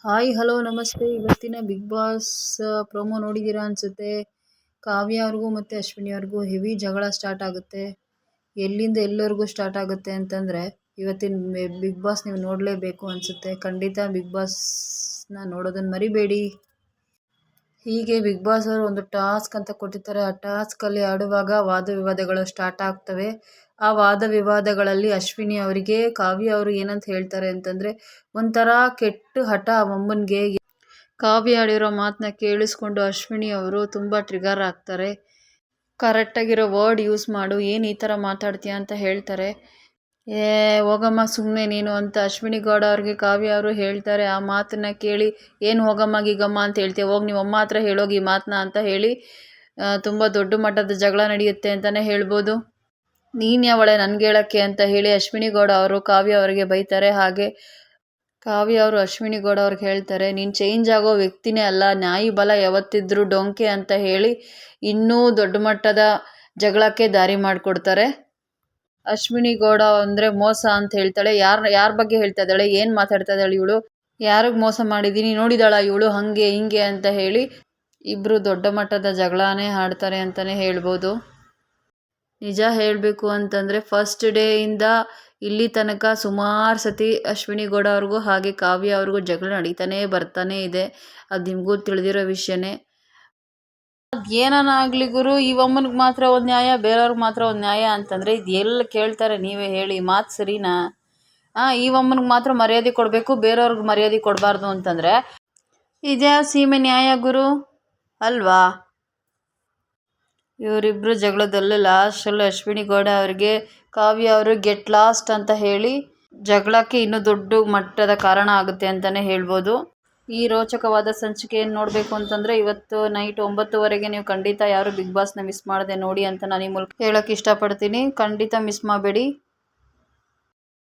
Hi hello ನಮಸ್ತೆ. ಇವತ್ತಿನ big boss promo ನೋಡಿದ್ದೀರಾ ಅನಿಸುತ್ತೆ. ಕಾವ್ಯ ಅವ್ರಿಗೂ ಮತ್ತು ಅಶ್ವಿನಿ ಅವ್ರಿಗೂ ಹೆವಿ ಜಗಳ ಸ್ಟಾರ್ಟ್ ಆಗುತ್ತೆ. ಎಲ್ಲಿಂದ ಎಲ್ಲರಿಗೂ ಸ್ಟಾರ್ಟ್ ಆಗುತ್ತೆ ಅಂತಂದರೆ ಇವತ್ತಿನ ಬಿಗ್ ಬಾಸ್ ನೀವು ನೋಡಲೇಬೇಕು ಅನಿಸುತ್ತೆ. ಖಂಡಿತ ಬಿಗ್ ಬಾಸ್ನ ನೋಡೋದನ್ನು ಮರಿಬೇಡಿ. ಹೀಗೆ ಬಿಗ್ ಬಾಸ್ ಅವರು ಒಂದು ಟಾಸ್ಕ್ ಅಂತ ಕೊಟ್ಟಿರ್ತಾರೆ. ಆ ಟಾಸ್ಕಲ್ಲಿ ಆಡುವಾಗ ವಾದ ವಿವಾದಗಳು ಸ್ಟಾರ್ಟ್ ಆಗ್ತವೆ. ಆ ವಾದ ವಿವಾದಗಳಲ್ಲಿ ಅಶ್ವಿನಿ ಅವರಿಗೆ ಕಾವ್ಯ ಅವರು ಏನಂತ ಹೇಳ್ತಾರೆ ಅಂತಂದರೆ, ಒಂಥರ ಕೆಟ್ಟ ಹಠ ಅಮ್ಮನಿಗೆ. ಕಾವ್ಯ ಆಡಿರೋ ಮಾತನ್ನ ಕೇಳಿಸ್ಕೊಂಡು ಅಶ್ವಿನಿ ಅವರು ತುಂಬ ಟ್ರಿಗರ್ ಆಗ್ತಾರೆ. ಕರೆಕ್ಟಾಗಿರೋ ವರ್ಡ್ ಯೂಸ್ ಮಾಡು, ಏನು ಈ ಥರ ಮಾತಾಡ್ತೀಯ ಅಂತ ಹೇಳ್ತಾರೆ. ಹೋಗಮ್ಮ ಸುಮ್ಮನೆ ನೀನು ಅಂತ ಅಶ್ವಿನಿ ಗೌಡ ಅವ್ರಿಗೆ ಕಾವ್ಯ ಅವರು ಹೇಳ್ತಾರೆ. ಆ ಮಾತನ್ನ ಕೇಳಿ ಏನು ಹೋಗಮ್ಮ ಗೀಗಮ್ಮ ಅಂತ ಹೇಳ್ತೀಯ, ಹೋಗಿ ನಿಮ್ಮ ಅಮ್ಮ ಹತ್ರ ಹೇಳೋಗಿ ಈ ಮಾತನ್ನ ಅಂತ ಹೇಳಿ ತುಂಬ ದೊಡ್ಡ ಮಟ್ಟದ ಜಗಳ ನಡೆಯುತ್ತೆ ಅಂತಲೇ ಹೇಳ್ಬೋದು. ನೀನು ಯಾವಳೆ ನನಗೆ ಹೇಳೋಕ್ಕೆ ಅಂತ ಹೇಳಿ ಅಶ್ವಿನಿ ಗೌಡ ಅವರು ಕಾವ್ಯ ಅವರಿಗೆ ಬೈತಾರೆ. ಹಾಗೆ ಕಾವ್ಯ ಅವರು ಅಶ್ವಿನಿ ಗೌಡ ಅವ್ರಿಗೆ ಹೇಳ್ತಾರೆ, ನೀನು ಚೇಂಜ್ ಆಗೋ ವ್ಯಕ್ತಿನೇ ಅಲ್ಲ, ನಾಯಿ ಬಲ ಯಾವತ್ತಿದ್ರೂ ಡೊಂಕೆ ಅಂತ ಹೇಳಿ ಇನ್ನೂ ದೊಡ್ಡ ಮಟ್ಟದ ಜಗಳಕ್ಕೆ ದಾರಿ ಮಾಡಿಕೊಡ್ತಾರೆ. ಅಶ್ವಿನಿ ಗೌಡ ಅಂದರೆ ಮೋಸ ಅಂತ ಹೇಳ್ತಾಳೆ. ಯಾರ ಬಗ್ಗೆ ಹೇಳ್ತಾ ಇದ್ದಾಳೆ, ಏನು ಮಾತಾಡ್ತಾ ಇದ್ದಾಳೆ ಇವಳು, ಯಾರಿಗೆ ಮೋಸ ಮಾಡಿದ್ದೀನಿ ನೋಡಿದಾಳ ಇವಳು, ಹಾಗೆ ಹಿಂಗೆ ಅಂತ ಹೇಳಿ ಇಬ್ಬರು ದೊಡ್ಡ ಮಟ್ಟದ ಜಗಳನೇ ಆಡ್ತಾರೆ ಅಂತಲೇ ಹೇಳ್ಬೋದು. ನಿಜ ಹೇಳಬೇಕು ಅಂತಂದರೆ ಫಸ್ಟ್ ಡೇಯಿಂದ ಇಲ್ಲಿ ತನಕ ಸುಮಾರು ಸತಿ ಅಶ್ವಿನಿ ಗೌಡ ಅವ್ರಿಗೂ ಹಾಗೆ ಕಾವ್ಯ ಅವ್ರಿಗೂ ಜಗಳ ನಡೀತಾನೆ ಬರ್ತಾನೆ ಇದೆ. ಅದು ನಿಮಗೂ ತಿಳಿದಿರೋ ವಿಷಯನೇ. ಏನಾಗಲಿ ಗುರು, ಈ ಅಮ್ಮನಿಗೆ ಮಾತ್ರ ಒಂದು ನ್ಯಾಯ, ಬೇರೆಯವ್ರಿಗೆ ಮಾತ್ರ ಒಂದು ನ್ಯಾಯ ಅಂತಂದರೆ ಇದು ಎಲ್ಲಿ ಕೇಳ್ತಾರೆ ನೀವೇ ಹೇಳಿ, ಮಾತು ಸರಿನಾ? ಈ ಅಮ್ಮನಿಗೆ ಮಾತ್ರ ಮರ್ಯಾದೆ ಕೊಡಬೇಕು, ಬೇರೆಯವ್ರಿಗೆ ಮರ್ಯಾದೆ ಕೊಡಬಾರ್ದು ಅಂತಂದರೆ ಇದ್ಯಾವ ಸೀಮೆ ನ್ಯಾಯ ಗುರು ಅಲ್ವಾ? ಇವರಿಬ್ಬರು ಜಗಳದಲ್ಲೂ ಲಾಸ್ಟಲ್ಲಿ ಅಶ್ವಿನಿ ಗೌಡ ಅವರಿಗೆ ಕಾವ್ಯ ಅವರು ಗೆಟ್ ಲಾಸ್ಟ್ ಅಂತ ಹೇಳಿ ಜಗಳಕ್ಕೆ ಇನ್ನೂ ದೊಡ್ಡ ಮಟ್ಟದ ಕಾರಣ ಆಗುತ್ತೆ ಅಂತಲೇ ಹೇಳ್ಬೋದು. ಈ ರೋಚಕವಾದ ಸಂಚಿಕೆಯನ್ನು ನೋಡಬೇಕು ಅಂತಂದರೆ ಇವತ್ತು ನೈಟ್ 9:00ವರೆಗೆ ನೀವು ಖಂಡಿತ ಯಾರು ಬಿಗ್ ಬಾಸ್ನ ಮಿಸ್ ಮಾಡದೆ ನೋಡಿ ಅಂತ ನಾನು ಈ ಮೂಲಕ ಹೇಳೋಕ್ಕೆ ಇಷ್ಟಪಡ್ತೀನಿ. ಖಂಡಿತ ಮಿಸ್ ಮಾಡಬೇಡಿ.